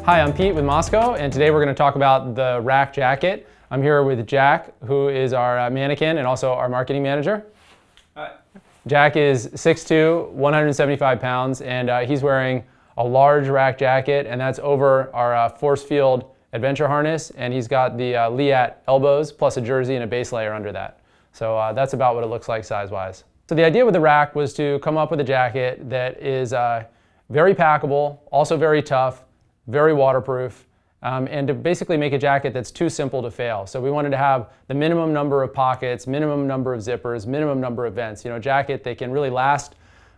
Hi, I'm Pete with Mosko, and today we're going to talk about the Rak jacket. I'm here with Jack, who is our mannequin and also our marketing manager. Hi. Jack is 6'2", 175 pounds, and he's wearing a large Rak jacket, and that's over our force field adventure harness, and he's got the Liat elbows plus a jersey and a base layer under that. So that's about what it looks like size-wise. So the idea with the Rak was to come up with a jacket that is very packable, also very tough, very waterproof, and to basically make a jacket that's too simple to fail. So we wanted to have the minimum number of pockets, minimum number of zippers, minimum number of vents. You know, a jacket that can really last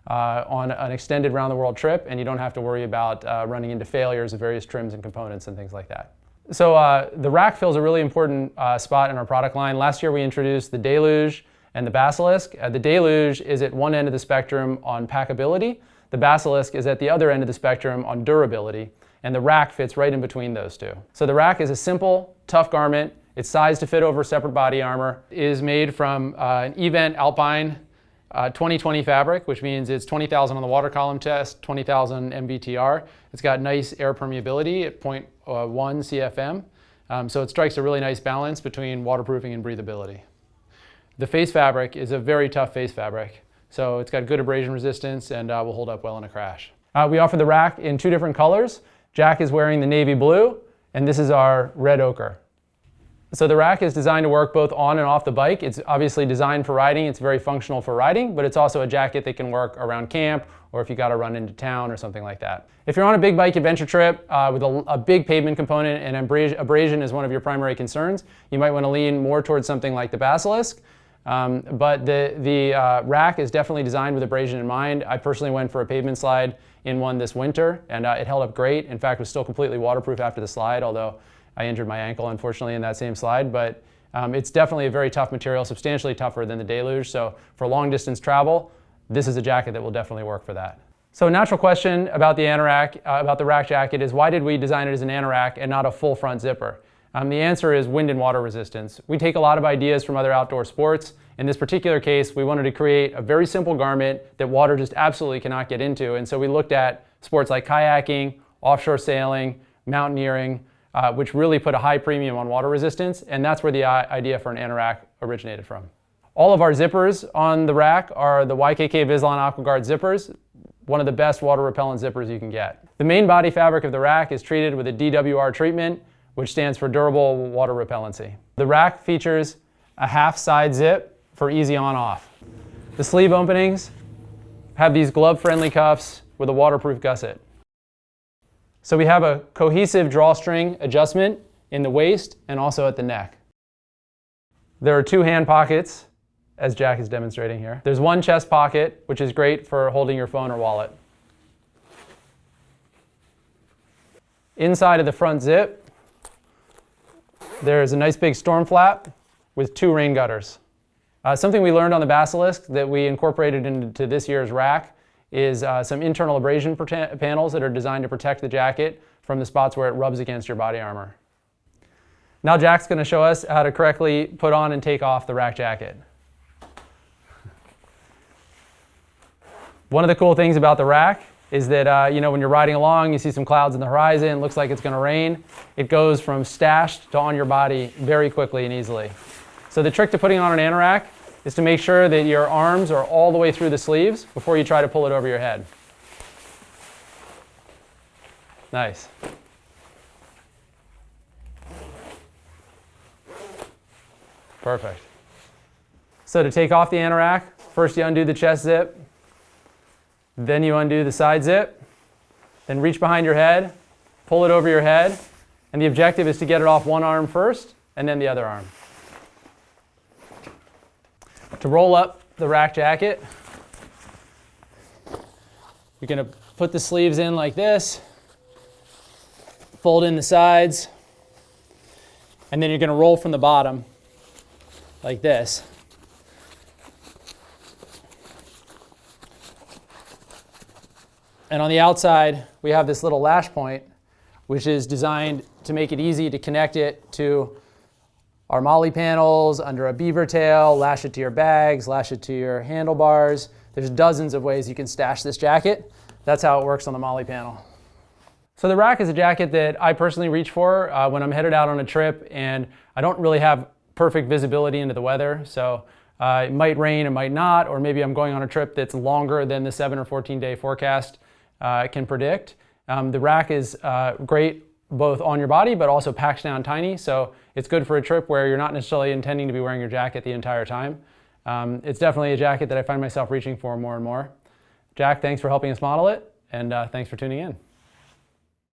on an extended round-the-world trip, and you don't have to worry about running into failures of various trims and components and things like that. So the Rak fills a really important spot in our product line. Last year we introduced the Deluge and the Basilisk. The Deluge is at one end of the spectrum on packability. The Basilisk is at the other end of the spectrum on durability. And the Rak fits right in between those two. So the Rak is a simple, tough garment. It's sized to fit over separate body armor. It is made from an Event Alpine 2020 fabric, which means it's 20,000 on the water column test, 20,000 MBTR. It's got nice air permeability at 0.1 CFM. So it strikes a really nice balance between waterproofing and breathability. The face fabric is a very tough face fabric. So it's got good abrasion resistance and will hold up well in a crash. We offer the Rak in two different colors. Jack is wearing the navy blue, and this is our red ochre. So the Rak is designed to work both on and off the bike. It's obviously designed for riding. It's very functional for riding, but it's also a jacket that can work around camp or if you got to run into town or something like that. If you're on a big bike adventure trip with a big pavement component and abrasion is one of your primary concerns, you might want to lean more towards something like the Basilisk. But the Rak is definitely designed with abrasion in mind. I personally went for a pavement slide in one this winter, and it held up great. In fact, it was still completely waterproof after the slide, although I injured my ankle, unfortunately, in that same slide. But it's definitely a very tough material, substantially tougher than the Deluge. So for long distance travel, this is a jacket that will definitely work for that. So a natural question about the anorak, about the Rak jacket is, why did we design it as an anorak and not a full front zipper? The answer is wind and water resistance. We take a lot of ideas from other outdoor sports. In this particular case, we wanted to create a very simple garment that water just absolutely cannot get into. And so we looked at sports like kayaking, offshore sailing, mountaineering, which really put a high premium on water resistance. And that's where the idea for an anorak originated from. All of our zippers on the Rak are the YKK Vislon AquaGuard zippers, one of the best water repellent zippers you can get. The main body fabric of the Rak is treated with a DWR treatment, which stands for durable water repellency. The Rak features a half side zip for easy on-off. The sleeve openings have these glove-friendly cuffs with a waterproof gusset. So we have a cohesive drawstring adjustment in the waist and also at the neck. There are two hand pockets, as Jack is demonstrating here. There's one chest pocket, which is great for holding your phone or wallet. Inside of the front zip, there's a nice big storm flap with two rain gutters. Something we learned on the Basilisk that we incorporated into this year's Rak is some internal abrasion panels that are designed to protect the jacket from the spots where it rubs against your body armor. Now Jack's going to show us how to correctly put on and take off the Rak jacket. One of the cool things about the Rak is that when you're riding along, you see some clouds in the horizon, it looks like it's going to rain. It goes from stashed to on your body very quickly and easily. So the trick to putting on an anorak is to make sure that your arms are all the way through the sleeves before you try to pull it over your head. Nice. Perfect. So to take off the anorak, first you undo the chest zip, then you undo the side zip, then reach behind your head, pull it over your head, and the objective is to get it off one arm first and then the other arm. To roll up the Rak jacket, you're going to put the sleeves in like this, fold in the sides, and then you're going to roll from the bottom like this. And on the outside, we have this little lash point, which is designed to make it easy to connect it to our molly panels, under a beaver tail, lash it to your bags, lash it to your handlebars. There's dozens of ways you can stash this jacket. That's how it works on the molly panel. So the Rak is a jacket that I personally reach for when I'm headed out on a trip and I don't really have perfect visibility into the weather. So it might rain, it might not, or maybe I'm going on a trip that's longer than the 7 or 14 day forecast can predict. The Rak is great both on your body, but also packs down tiny. So it's good for a trip where you're not necessarily intending to be wearing your jacket the entire time. It's definitely a jacket that I find myself reaching for more and more. Jack, thanks for helping us model it, and thanks for tuning in.